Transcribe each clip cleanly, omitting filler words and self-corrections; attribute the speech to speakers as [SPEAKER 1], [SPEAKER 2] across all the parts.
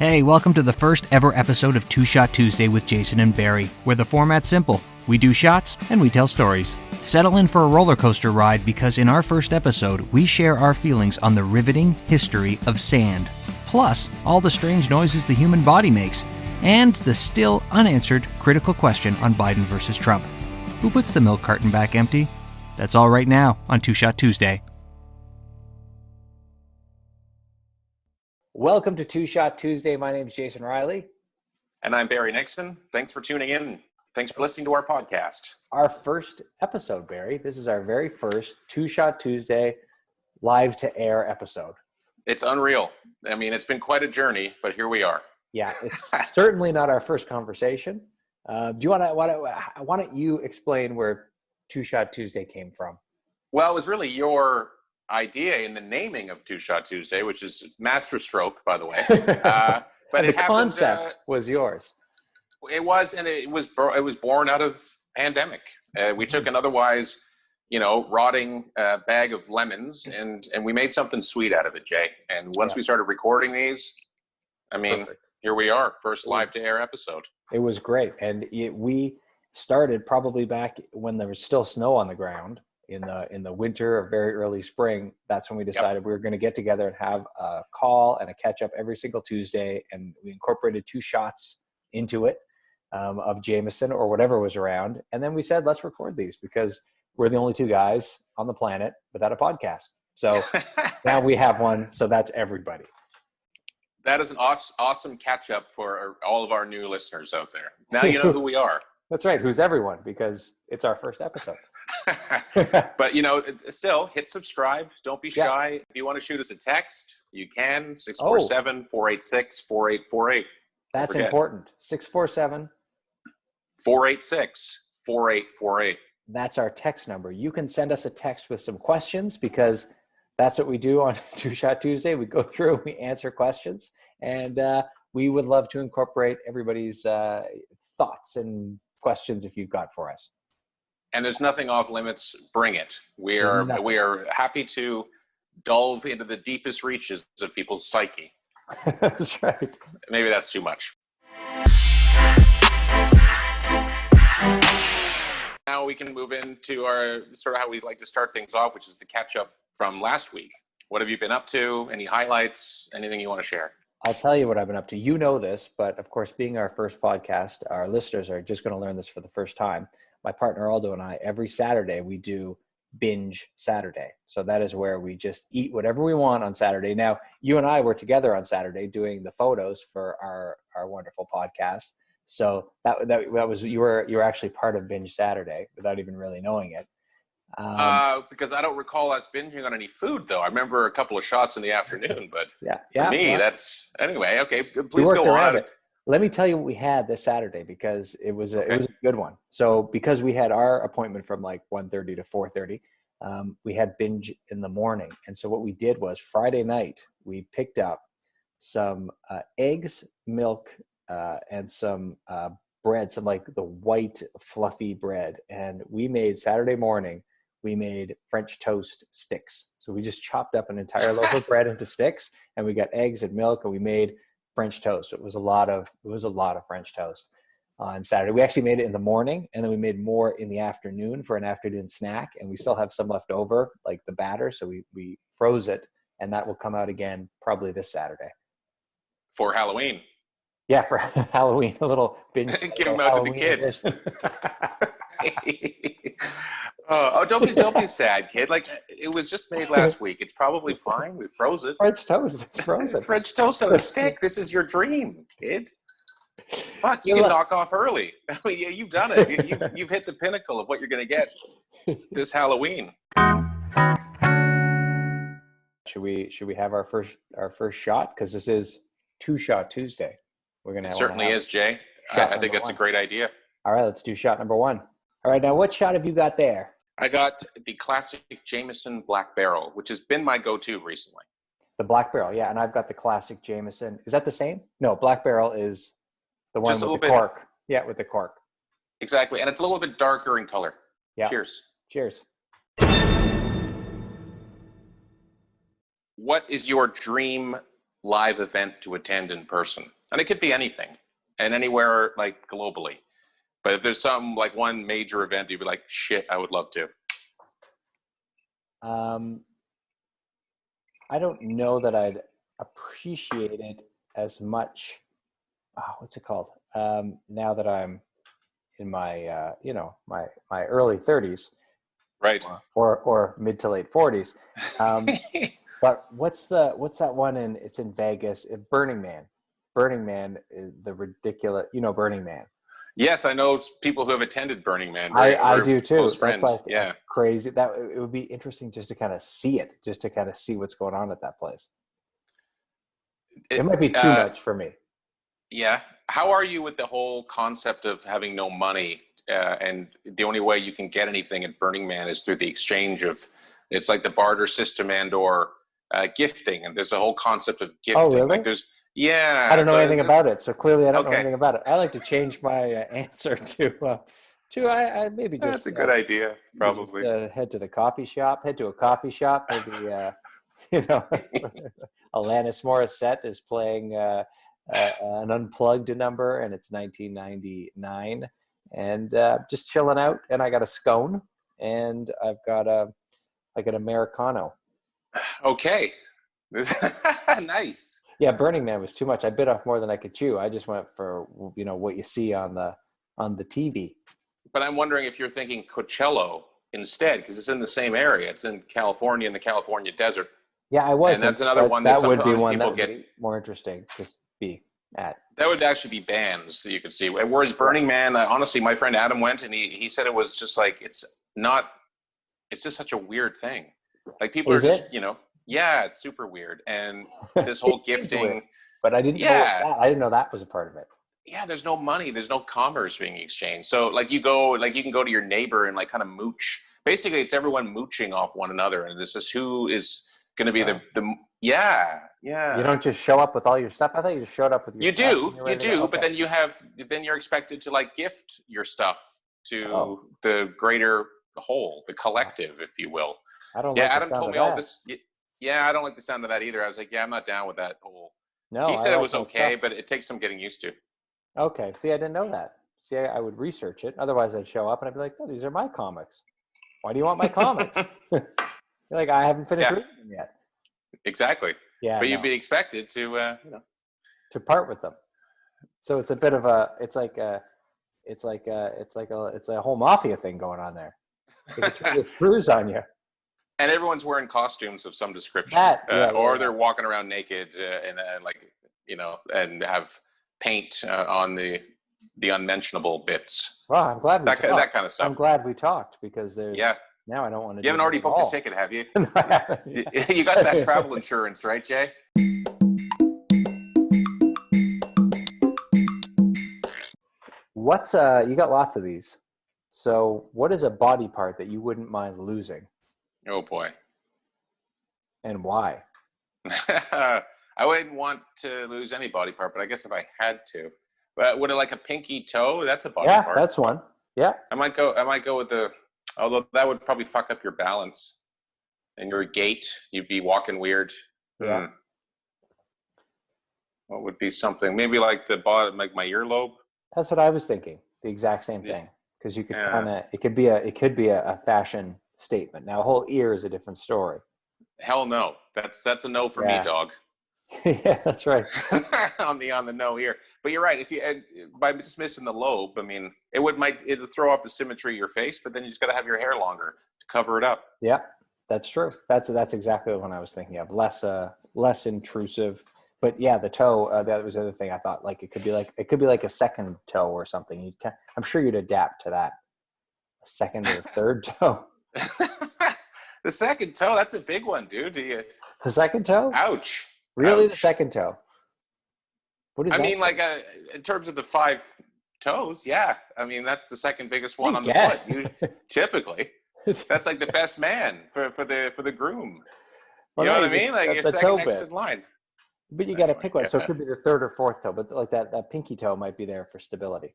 [SPEAKER 1] Hey, welcome to the first ever episode of Two Shot Tuesday with Jason and Barry, where the format's simple. We do shots and we tell stories. Settle in for a roller coaster ride because in our first episode, we share our feelings on the riveting history of sand, plus all the strange noises the human body makes, and the still unanswered critical question on Biden versus Trump. Who puts the milk carton back empty? That's all right now on Two Shot Tuesday.
[SPEAKER 2] Welcome to Two Shot Tuesday. My name is Jason Riley.
[SPEAKER 3] And I'm Barry Nixon. Thanks for tuning in. Thanks for listening to our podcast.
[SPEAKER 2] Our first episode, Barry. This is our very first Two Shot Tuesday live to air episode.
[SPEAKER 3] It's unreal. I mean, it's been quite a journey, but here we are.
[SPEAKER 2] Yeah, it's certainly not our first conversation. Why don't you explain where Two Shot Tuesday came from?
[SPEAKER 3] Well, it was really your idea in the naming of Two Shot Tuesday, which is masterstroke, by the way. But
[SPEAKER 2] the concept was yours.
[SPEAKER 3] It was, and it was born out of pandemic. We took an otherwise, rotting bag of lemons, and we made something sweet out of it, Jay. And once we started recording these, I mean, Perfect. Here we are, first live to air episode.
[SPEAKER 2] It was great, and we started probably back when there was still snow on the ground. In the winter or very early spring, that's when we decided we were going to get together and have a call and a catch up every single Tuesday. And we incorporated 2 shots into it of Jameson or whatever was around. And then we said, let's record these because we're the only 2 guys on the planet without a podcast. So now we have one. So that's everybody.
[SPEAKER 3] That is an awesome catch up for all of our new listeners out there. Now you know who we are.
[SPEAKER 2] That's right. Who's everyone? Because it's our first episode.
[SPEAKER 3] But still hit subscribe. Don't be shy. If you want to shoot us a text, you can. 647-486-4848.
[SPEAKER 2] That's important.
[SPEAKER 3] 647-486-4848.
[SPEAKER 2] That's our text number. You can send us a text with some questions because that's what we do on Two Shot Tuesday. We go through and we answer questions, and we would love to incorporate everybody's thoughts and questions if you've got for us.
[SPEAKER 3] And there's nothing off limits. Bring it. We are happy to delve into the deepest reaches of people's psyche.
[SPEAKER 2] That's right.
[SPEAKER 3] Maybe that's too much. Now we can move into our sort of how we like to start things off, which is the catch up from last week. What have you been up to? Any highlights? Anything you want to share?
[SPEAKER 2] I'll tell you what I've been up to. You know this, but of course, being our first podcast, our listeners are just going to learn this for the first time. My partner Aldo and I, every Saturday, we do Binge Saturday. So that is where we just eat whatever we want on Saturday. Now, you and I were together on Saturday doing the photos for our wonderful podcast. So that was you were actually part of Binge Saturday without even really knowing it.
[SPEAKER 3] Because I don't recall us binging on any food, though. I remember a couple of shots in the afternoon, but for me, that's anyway. Okay, please go on.
[SPEAKER 2] Let me tell you what we had this Saturday because it was a good one. So because we had our appointment from like 1:30 to 4:30, we had Binge in the morning. And so what we did was Friday night, we picked up some eggs, milk, and some bread, some like the white fluffy bread. And we made Saturday morning, we made French toast sticks. So we just chopped up an entire loaf of bread into sticks, and we got eggs and milk, and we made French toast. It was a lot of French toast on Saturday. We actually made it in the morning, and then we made more in the afternoon for an afternoon snack. And we still have some left over, like the batter. So we froze it, and that will come out again probably this Saturday
[SPEAKER 3] for Halloween.
[SPEAKER 2] Yeah, for Halloween, a little binge.
[SPEAKER 3] Give them out to the kids. Don't be sad, kid. Like, it was just made last week. It's probably fine. We froze it.
[SPEAKER 2] French toast. It's frozen.
[SPEAKER 3] It's French toast on a stick. This is your dream, kid. Fuck, you can knock off early. I mean, you've done it. You've hit the pinnacle of what you're going to get this Halloween.
[SPEAKER 2] Should we have our first shot? Because this is Two Shot Tuesday. We're gonna.
[SPEAKER 3] It certainly is, Jay. I think that's a great idea.
[SPEAKER 2] All right, let's do shot number 1. All right, now what shot have you got there?
[SPEAKER 3] I got the classic Jameson Black Barrel, which has been my go-to recently.
[SPEAKER 2] The Black Barrel, yeah, and I've got the classic Jameson. Is that the same? No, Black Barrel is the one with the cork. Yeah, with the cork.
[SPEAKER 3] Exactly, and it's a little bit darker in color. Yeah. Cheers.
[SPEAKER 2] Cheers.
[SPEAKER 3] What is your dream live event to attend in person, and it could be anything and anywhere like globally. But if there's some like one major event, you'd be like, shit, I would love to.
[SPEAKER 2] I don't know that I'd appreciate it as much. What's it called? Now that I'm in my, my early 30s,
[SPEAKER 3] Right.
[SPEAKER 2] or mid to late 40s. But what's that one it's in Vegas? Burning Man. Burning Man is the ridiculous, Burning Man.
[SPEAKER 3] Yes, I know people who have attended Burning Man.
[SPEAKER 2] I do too.
[SPEAKER 3] Close friends.
[SPEAKER 2] That's like
[SPEAKER 3] yeah,
[SPEAKER 2] crazy. That it would be interesting just to kind of see it, just to kind of see what's going on at that place. It might be too much for me.
[SPEAKER 3] Yeah. How are you with the whole concept of having no money? And the only way you can get anything at Burning Man is through the exchange of, it's like the barter system or gifting. And there's a whole concept of gifting.
[SPEAKER 2] Oh, really?
[SPEAKER 3] Like yeah.
[SPEAKER 2] I don't know anything about it. So clearly I don't know
[SPEAKER 3] Okay.
[SPEAKER 2] anything about it. I like to change my answer to I maybe just.
[SPEAKER 3] That's a good idea. Probably.
[SPEAKER 2] Just, head to a coffee shop, maybe, Alanis Morissette is playing an unplugged number, and it's 1999, and just chilling out. And I got a scone, and I've got an Americano.
[SPEAKER 3] Okay. Nice.
[SPEAKER 2] Yeah, Burning Man was too much. I bit off more than I could chew. I just went for what you see on the TV.
[SPEAKER 3] But I'm wondering if you're thinking Coachella instead, because it's in the same area. It's in California, in the California desert.
[SPEAKER 2] Yeah, I was.
[SPEAKER 3] And that's another one that
[SPEAKER 2] would be
[SPEAKER 3] sometimes
[SPEAKER 2] one
[SPEAKER 3] people
[SPEAKER 2] that would be more interesting to be at.
[SPEAKER 3] That would actually be bands that you could see. Whereas Burning Man, honestly, my friend Adam went, and he said it was just like, it's just such a weird thing. Like people are just, yeah, it's super weird. And this whole gifting.
[SPEAKER 2] Weird. But I didn't know that was a part of it.
[SPEAKER 3] Yeah, there's no money, there's no commerce being exchanged. So like you can go to your neighbor and like kind of mooch. Basically, it's everyone mooching off one another, and this is who is going to be the yeah.
[SPEAKER 2] You don't just show up with all your stuff. I thought you just showed up with your stuff.
[SPEAKER 3] You do, but then you're expected to like gift your stuff to the greater whole, the collective, if you will.
[SPEAKER 2] I don't.
[SPEAKER 3] Yeah, Adam told me all this. Yeah, I don't like the sound of that either. I was like, yeah, I'm not down with that whole.
[SPEAKER 2] No,
[SPEAKER 3] he said it was okay, but it takes some getting used to.
[SPEAKER 2] Okay. See, I didn't know that. See, I would research it. Otherwise, I'd show up and I'd be like, "No, these are my comics. Why do you want my comics?" You're like, I haven't finished reading them yet.
[SPEAKER 3] Exactly. Yeah. But you'd be expected to,
[SPEAKER 2] to part with them. So it's a bit of it's a whole mafia thing going on there. They can try to cruise on you.
[SPEAKER 3] And everyone's wearing costumes of some description, or they're walking around naked and and have paint on the unmentionable bits.
[SPEAKER 2] Well, I'm glad
[SPEAKER 3] that kind of stuff.
[SPEAKER 2] I'm glad we talked, because there's now I don't want to.
[SPEAKER 3] You haven't already booked a ticket, have you? You got that travel insurance, right, Jay?
[SPEAKER 2] What's you got lots of these. So what is a body part that you wouldn't mind losing?
[SPEAKER 3] Oh boy.
[SPEAKER 2] And why?
[SPEAKER 3] I wouldn't want to lose any body part, but I guess if I had to. But would it like a pinky toe? That's a body part.
[SPEAKER 2] Yeah, that's one. Yeah.
[SPEAKER 3] I might go with although that would probably fuck up your balance and your gait. You'd be walking weird.
[SPEAKER 2] Yeah.
[SPEAKER 3] What would be something? Maybe like the bottom, like my earlobe.
[SPEAKER 2] That's what I was thinking. The exact same thing. Because you could it could be a fashion statement. Now a whole ear is a different story.
[SPEAKER 3] Hell no. That's a no for me, dog.
[SPEAKER 2] Yeah, that's right.
[SPEAKER 3] on the no ear. But you're right. If you by just missing the lobe, I mean, it'll throw off the symmetry of your face. But then you just got to have your hair longer to cover it up.
[SPEAKER 2] Yeah, that's true. That's exactly the one I was thinking of. Less intrusive. But yeah, the toe. That was the other thing I thought. Like it could be like a second toe or something. I'm sure you'd adapt to that. A second or third toe.
[SPEAKER 3] The second toe. That's a big one, dude.
[SPEAKER 2] The second toe?
[SPEAKER 3] Ouch.
[SPEAKER 2] Really,
[SPEAKER 3] Ouch.
[SPEAKER 2] the second toe? What is that?
[SPEAKER 3] I mean, like in terms of the 5 toes, yeah. I mean, that's the second biggest one on the foot. Typically, that's like the best man for the groom. You know what I mean? Like your second next in line.
[SPEAKER 2] But you got to pick one. So it could be the third or fourth toe, but like that pinky toe might be there for stability.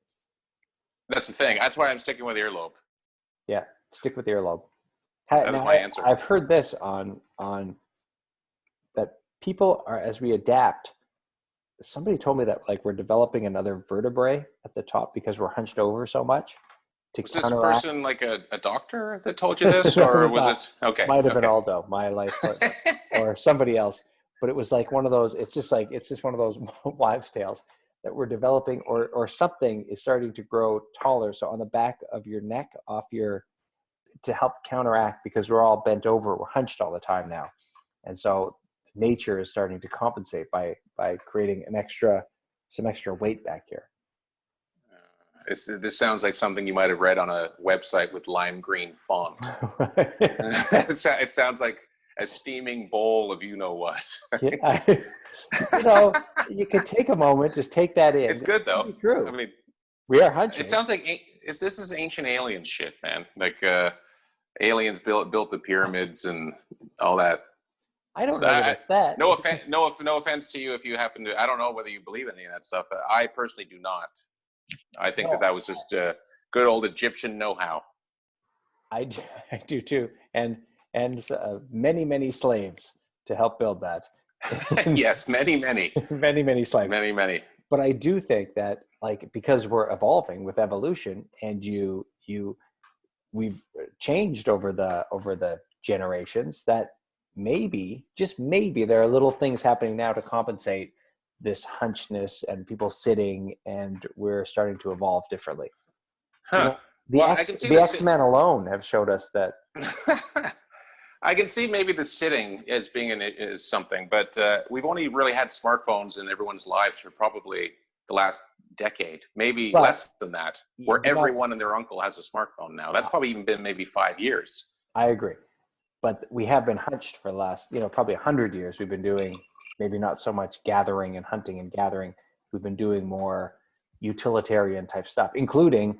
[SPEAKER 3] That's the thing. That's why I'm sticking with earlobe.
[SPEAKER 2] Yeah, stick with earlobe.
[SPEAKER 3] That is my answer.
[SPEAKER 2] I've heard this on that people are, as we adapt, somebody told me that like we're developing another vertebrae at the top because we're hunched over so much to
[SPEAKER 3] Was this
[SPEAKER 2] counteract.
[SPEAKER 3] person like a doctor that told you this,
[SPEAKER 2] No,
[SPEAKER 3] or
[SPEAKER 2] was
[SPEAKER 3] was
[SPEAKER 2] not.
[SPEAKER 3] it okay?
[SPEAKER 2] Might have been
[SPEAKER 3] Okay.
[SPEAKER 2] Aldo, my life partner, or somebody else. But it was like one of those. It's just one of those wives' tales that we're developing, or something is starting to grow taller. So on the back of your neck, to help counteract, because we're all bent over, we're hunched all the time now, and so nature is starting to compensate by creating some extra weight back here.
[SPEAKER 3] This sounds like something you might have read on a website with lime green font. It sounds like a steaming bowl of you know what.
[SPEAKER 2] Yeah, you could take a moment, just take that in.
[SPEAKER 3] It's good though.
[SPEAKER 2] True.
[SPEAKER 3] I mean,
[SPEAKER 2] we are hunching.
[SPEAKER 3] it sounds like this is ancient alien shit, man. Like aliens built the pyramids and all that.
[SPEAKER 2] I don't know that it's that.
[SPEAKER 3] No offense, no offense to you if you happen to. I don't know whether you believe any of that stuff. I personally do not. I think that was just good old Egyptian know-how.
[SPEAKER 2] I do too, and many slaves to help build that.
[SPEAKER 3] Yes, many
[SPEAKER 2] many slaves.
[SPEAKER 3] Many.
[SPEAKER 2] But I do think that, like, because we're evolving with evolution, and we've changed over the generations, that maybe, just maybe, there are little things happening now to compensate this hunchness and people sitting, and we're starting to evolve differently.
[SPEAKER 3] Huh.
[SPEAKER 2] The X-Men alone have showed us that.
[SPEAKER 3] I can see maybe the sitting as being is something, but we've only really had smartphones in everyone's lives for probably the last decade, maybe less than that, where everyone and their uncle has a smartphone now. That's probably even been maybe 5 years.
[SPEAKER 2] I agree. But we have been hunched for the last, probably 100 years. We've been doing maybe not so much gathering and hunting and gathering. We've been doing more utilitarian type stuff, including,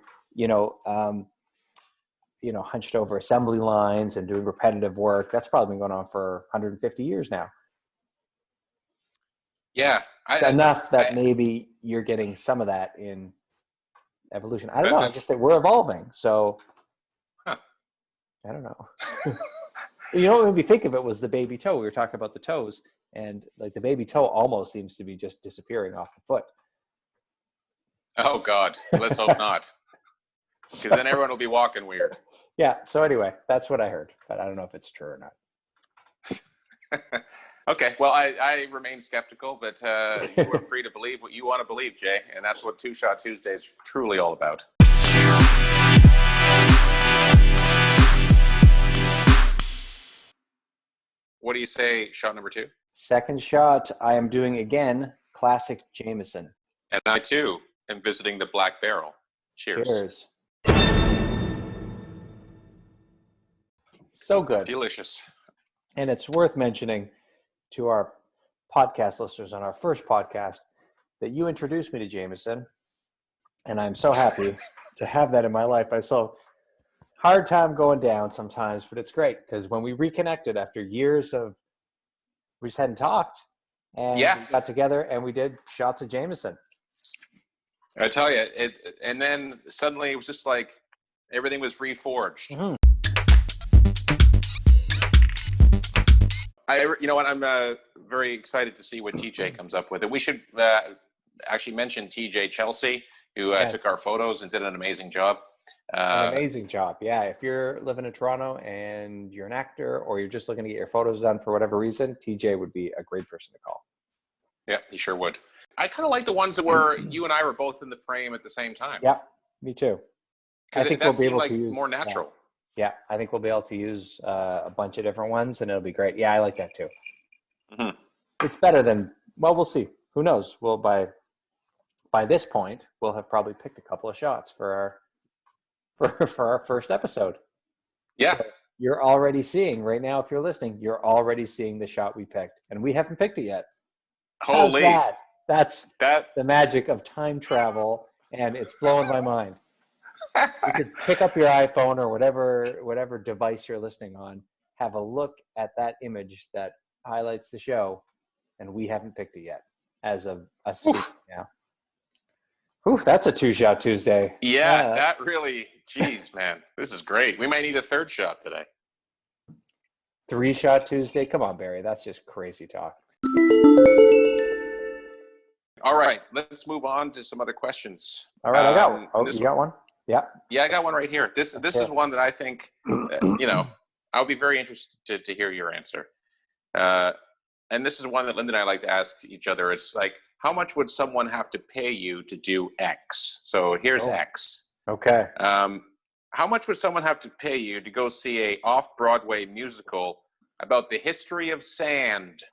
[SPEAKER 2] hunched over assembly lines and doing repetitive work. That's probably been going on for 150 years now.
[SPEAKER 3] Yeah.
[SPEAKER 2] Enough that maybe you're getting some of that in evolution. I don't know. Just that we're evolving. So I don't know. What made me think of it was the baby toe. We were talking about the toes, and like the baby toe almost seems to be just disappearing off the foot.
[SPEAKER 3] Oh God, let's hope not. Because then everyone will be walking weird.
[SPEAKER 2] Yeah. So anyway, that's what I heard, but I don't know if it's true or not.
[SPEAKER 3] Okay. Well, I remain skeptical, but you are free to believe what you want to believe, Jay. And that's what Two Shot Tuesday is truly all about. What do you say, shot number 2?
[SPEAKER 2] Second shot, I am doing again, classic Jameson.
[SPEAKER 3] And I too am visiting the Black Barrel. Cheers.
[SPEAKER 2] So good.
[SPEAKER 3] Delicious.
[SPEAKER 2] And it's worth mentioning to our podcast listeners on our first podcast that you introduced me to Jameson, and I'm so happy to have that in my life. I saw hard time going down sometimes, but it's great because when we reconnected after years of, we just hadn't talked, and we got together and we did shots of Jameson.
[SPEAKER 3] I tell you, and then suddenly it was just like everything was reforged.
[SPEAKER 2] Mm-hmm.
[SPEAKER 3] You know what? I'm very excited to see what TJ comes up with. And we should actually mention TJ Chelsea, who took our photos and did an amazing job.
[SPEAKER 2] An amazing job. Yeah. If you're living in Toronto and you're an actor or you're just looking to get your photos done for whatever reason, TJ would be a great person to call.
[SPEAKER 3] Yeah, he sure would. I kind of like the ones that were you and I were both in the frame at the same time.
[SPEAKER 2] Yeah, me too.
[SPEAKER 3] I think we'll be able to use more natural.
[SPEAKER 2] Yeah, I think we'll be able to use a bunch of different ones, and it'll be great. Yeah, I like that too.
[SPEAKER 3] Mm-hmm.
[SPEAKER 2] It's better than, well, we'll see. Who knows? Well, by this point, we'll have probably picked a couple of shots for our first episode.
[SPEAKER 3] Yeah.
[SPEAKER 2] So you're already seeing right now, if you're listening, you're already seeing the shot we picked, and we haven't picked it yet.
[SPEAKER 3] Holy!
[SPEAKER 2] That's the magic of time travel, and it's blowing my mind. You could pick up your iPhone or whatever device you're listening on, have a look at that image that highlights the show, and we haven't picked it yet as of us speaking now. Oof, that's a 2-shot Tuesday.
[SPEAKER 3] Yeah, that really, geez, man, this is great. We might need a third shot today.
[SPEAKER 2] 3-shot Tuesday? Come on, Barry, that's just crazy talk.
[SPEAKER 3] All right, let's move on to some other questions.
[SPEAKER 2] All right, I got one. Oh,
[SPEAKER 3] This
[SPEAKER 2] you got one? Yeah.
[SPEAKER 3] Yeah, I got one right here. This is one that I think, I'll be very interested to hear your answer. And this is one that Linda and I like to ask each other. It's like, how much would someone have to pay you to do X? So here's X.
[SPEAKER 2] Okay.
[SPEAKER 3] How much would someone have to pay you to go see a off-Broadway musical about the history of sand?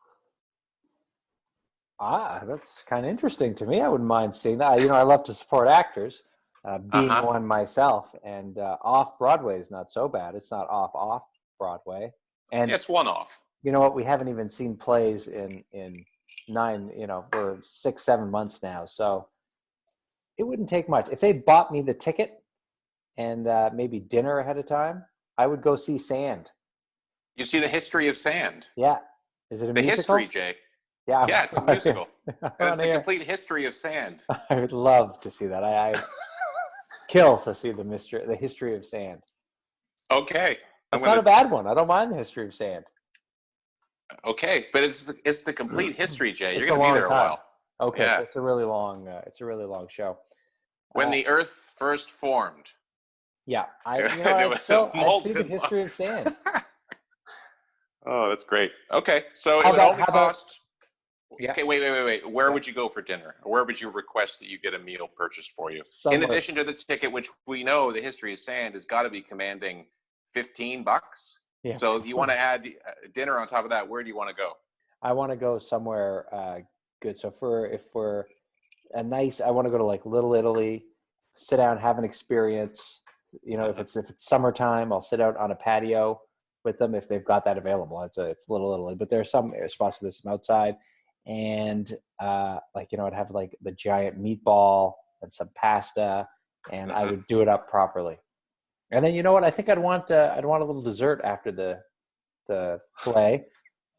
[SPEAKER 2] That's kind of interesting to me. I wouldn't mind seeing that. I love to support actors, being one myself. And off Broadway is not so bad. It's not off Broadway. And
[SPEAKER 3] it's one off.
[SPEAKER 2] You know what? We haven't even seen plays in 6-7 months now. So it wouldn't take much. If they bought me the ticket and maybe dinner ahead of time, I would go see Sand.
[SPEAKER 3] You see the history of sand.
[SPEAKER 2] Yeah. Is it a musical?
[SPEAKER 3] History, Jay.
[SPEAKER 2] Yeah,
[SPEAKER 3] it's a musical. And it's the complete history of sand.
[SPEAKER 2] I would love to see that. I kill to see the history of sand.
[SPEAKER 3] Okay.
[SPEAKER 2] It's not a bad one. I don't mind the history of sand.
[SPEAKER 3] Okay, but it's the complete history, Jay. You're going to be there a while.
[SPEAKER 2] Okay, yeah. So it's a really long show.
[SPEAKER 3] When the Earth first formed.
[SPEAKER 2] Yeah, I'd see the history of sand.
[SPEAKER 3] Oh, that's great. Okay, so it would only cost. Yeah. Okay, wait. Where would you go for dinner? Or where would you request that you get a meal purchased for you? In addition to the ticket, which we know the history of sand has got to be commanding $15. Yeah. So if you want to add dinner on top of that, where do you want to go?
[SPEAKER 2] I want to go somewhere good. So if we're I want to go to like Little Italy, sit down, have an experience. If it's summertime, I'll sit out on a patio with them if they've got that available. It's Little Italy, but there are some spots where there's some outside. And I'd have like the giant meatball and some pasta, and I would do it up properly. And then you know what? I think I'd want a little dessert after the play.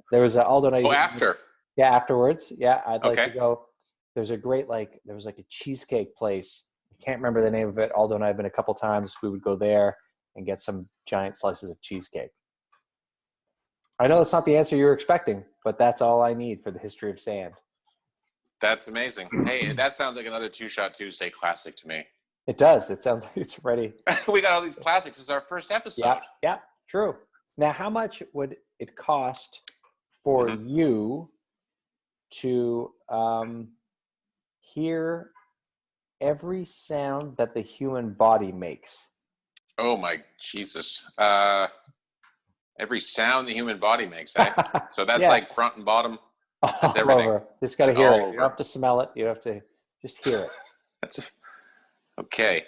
[SPEAKER 2] There was Aldo and I.
[SPEAKER 3] After.
[SPEAKER 2] Yeah, afterwards. Yeah, I'd like to go. There's a great there was like a cheesecake place. I can't remember the name of it. Aldo and I have been a couple times. We would go there and get some giant slices of cheesecake. I know it's not the answer you're expecting, but that's all I need for the history of sand.
[SPEAKER 3] That's amazing. Hey, that sounds like another Two Shot Tuesday classic to me.
[SPEAKER 2] It does. It sounds like it's ready.
[SPEAKER 3] We got all these classics. It's our first episode.
[SPEAKER 2] Yeah, true. Now, how much would it cost for you to hear every sound that the human body makes?
[SPEAKER 3] Oh, my Jesus. Every sound the human body makes, eh? So that's like front and bottom. That's everything.
[SPEAKER 2] Over. You just got to hear it. You don't have to smell it. You have to just hear it.
[SPEAKER 3] That's okay.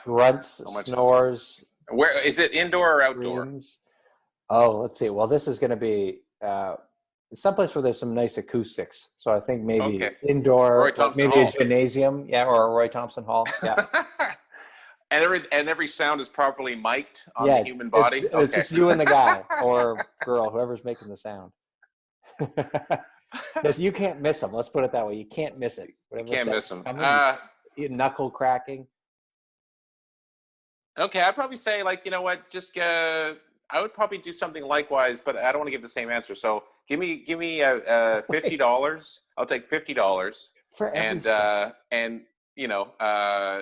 [SPEAKER 2] Grunts, snores.
[SPEAKER 3] Where is it? Indoor or outdoor?
[SPEAKER 2] Screams. Oh, let's see. Well, this is going to be someplace where there's some nice acoustics. So I think maybe indoor, maybe a gymnasium, or a Roy Thompson Hall. Yeah.
[SPEAKER 3] And every sound is properly mic'd on the human body?
[SPEAKER 2] It's just you and the guy or girl, whoever's making the sound. You can't miss them. Let's put it that way. You can't miss it.
[SPEAKER 3] You can't miss them.
[SPEAKER 2] Knuckle cracking.
[SPEAKER 3] Okay, I'd probably say, just I would probably do something likewise, but I don't want to give the same answer. So give me $50. I'll take $50
[SPEAKER 2] for every
[SPEAKER 3] and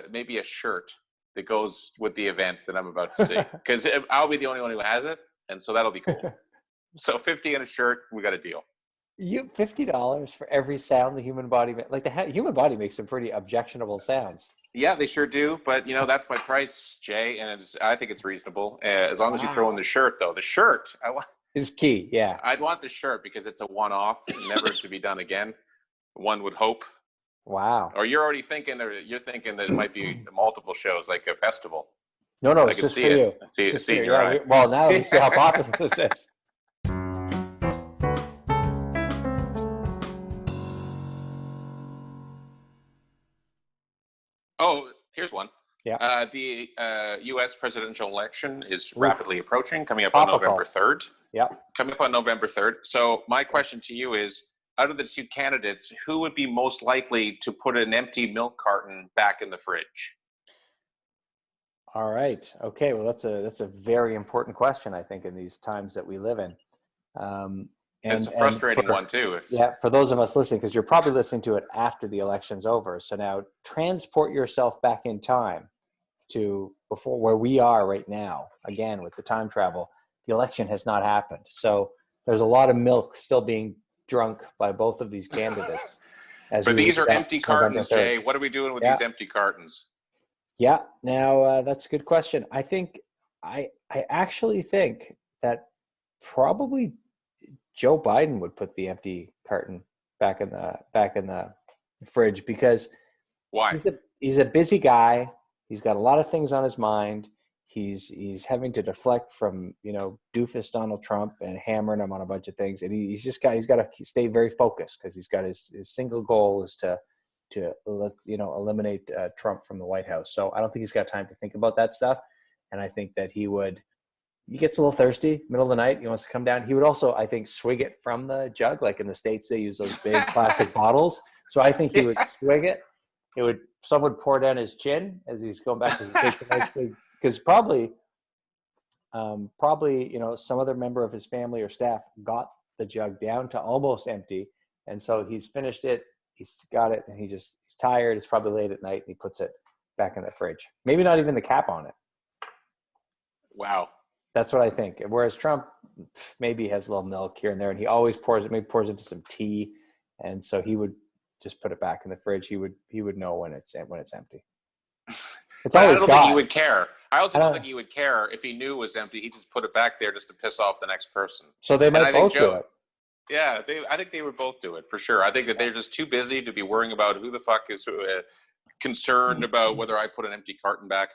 [SPEAKER 3] maybe a shirt that goes with the event that I'm about to see, because I'll be the only one who has it, and so that'll be cool. So $50 and a shirt, we got a deal.
[SPEAKER 2] You $50 for every sound the human body makes. Like the human body makes some pretty objectionable sounds.
[SPEAKER 3] Yeah, they sure do. But that's my price, Jay, and I think it's reasonable as long as you throw in the shirt, though. The shirt
[SPEAKER 2] is key. Yeah,
[SPEAKER 3] I'd want the shirt because it's a one-off, never to be done again. One would hope.
[SPEAKER 2] Wow.
[SPEAKER 3] Or you're thinking that it might be multiple shows, like a festival.
[SPEAKER 2] No, it's just for you.
[SPEAKER 3] See in your eye.
[SPEAKER 2] Well, now we see how popular this is.
[SPEAKER 3] Oh, here's one.
[SPEAKER 2] Yeah.
[SPEAKER 3] The U.S. presidential election is rapidly approaching, coming up on November 3rd.
[SPEAKER 2] Yeah.
[SPEAKER 3] Coming up on November 3rd. So my question to you is, out of the two candidates, who would be most likely to put an empty milk carton back in the fridge?
[SPEAKER 2] All right. Okay. Well, that's a very important question, I think, in these times that we live in.
[SPEAKER 3] It's a frustrating one too.
[SPEAKER 2] Yeah, for those of us listening, because you're probably listening to it after the election's over. So now transport yourself back in time to before where we are right now. Again, with the time travel, the election has not happened. So there's a lot of milk still being drunk by both of these candidates.
[SPEAKER 3] But these are empty cartons, Jay. What are we doing with these empty cartons?
[SPEAKER 2] Yeah, now that's a good question. I actually think that probably Joe Biden would put the empty carton back in the fridge, because
[SPEAKER 3] why?
[SPEAKER 2] He's a busy guy. He's got a lot of things on his mind. He's having to deflect from, doofus Donald Trump and hammering him on a bunch of things, and he's got to stay very focused, because he's got his single goal is to eliminate Trump from the White House. So I don't think he's got time to think about that stuff, and I think that he gets a little thirsty middle of the night. He wants to come down. He would also, I think, swig it from the jug. Like in the States, they use those big plastic bottles. So I think he would swig it. Someone would pour down his chin as he's going back to the kitchen. Because probably, some other member of his family or staff got the jug down to almost empty. And so he's finished it. He's got it, and he's tired. It's probably late at night, and he puts it back in the fridge. Maybe not even the cap on it.
[SPEAKER 3] Wow.
[SPEAKER 2] That's what I think. Whereas Trump maybe has a little milk here and there, and he always pours into some tea, and so he would just put it back in the fridge. He would know when it's empty. It's always. I don't
[SPEAKER 3] think he would care. I also don't think he would care if he knew it was empty. He just put it back there just to piss off the next person.
[SPEAKER 2] So they might both do it.
[SPEAKER 3] Yeah, I think they would both do it for sure. I think that they're just too busy to be worrying about who the fuck is concerned about whether I put an empty carton back.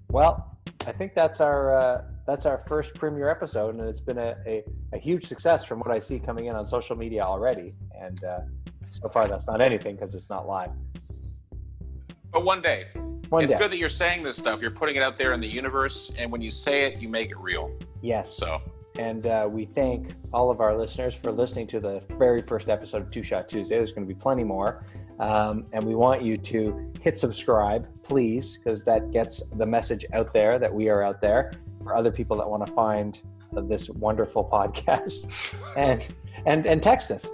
[SPEAKER 2] Well, I think that's our first premiere episode, and it's been a huge success from what I see coming in on social media already. And so far, that's not anything because it's not live.
[SPEAKER 3] But one day. It's good that you're saying this stuff. You're putting it out there in the universe, and when you say it, you make it real.
[SPEAKER 2] Yes.
[SPEAKER 3] So.
[SPEAKER 2] And we thank all of our listeners for listening to the very first episode of Two Shot Tuesday. There's going to be plenty more. And we want you to hit subscribe, please, because that gets the message out there that we are out there for other people that want to find this wonderful podcast. and text us.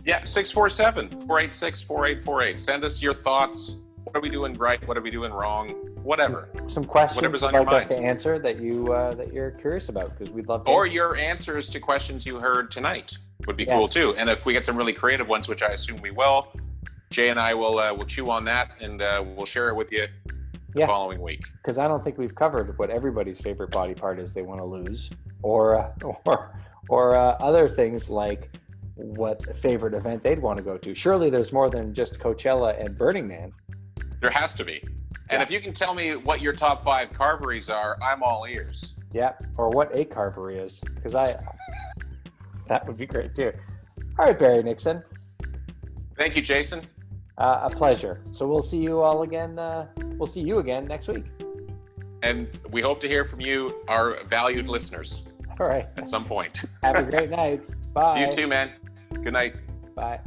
[SPEAKER 3] Yeah, 647-486-4848. Send us your thoughts. What are we doing right? What are we doing wrong? Whatever.
[SPEAKER 2] Some questions
[SPEAKER 3] Whatever's
[SPEAKER 2] you'd
[SPEAKER 3] on your
[SPEAKER 2] like us
[SPEAKER 3] mind.
[SPEAKER 2] to answer that you're curious about, because we'd love to.
[SPEAKER 3] Or your answers to questions you heard tonight would be cool too. And if we get some really creative ones, which I assume we will, Jay and I will chew on that, and we'll share it with you the following week.
[SPEAKER 2] Because I don't think we've covered what everybody's favorite body part is they want to lose, or other things like what favorite event they'd want to go to. Surely there's more than just Coachella and Burning Man.
[SPEAKER 3] There has to be. And if you can tell me what your top 5 carveries are, I'm all ears.
[SPEAKER 2] Yeah, or what a carvery is, because that would be great too. All right, Barry Nixon.
[SPEAKER 3] Thank you, Jason.
[SPEAKER 2] A pleasure. So we'll see you all again. We'll see you again next week.
[SPEAKER 3] And we hope to hear from you, our valued listeners.
[SPEAKER 2] All right.
[SPEAKER 3] At some point.
[SPEAKER 2] Have a great night. Bye.
[SPEAKER 3] You too, man. Good night.
[SPEAKER 2] Bye.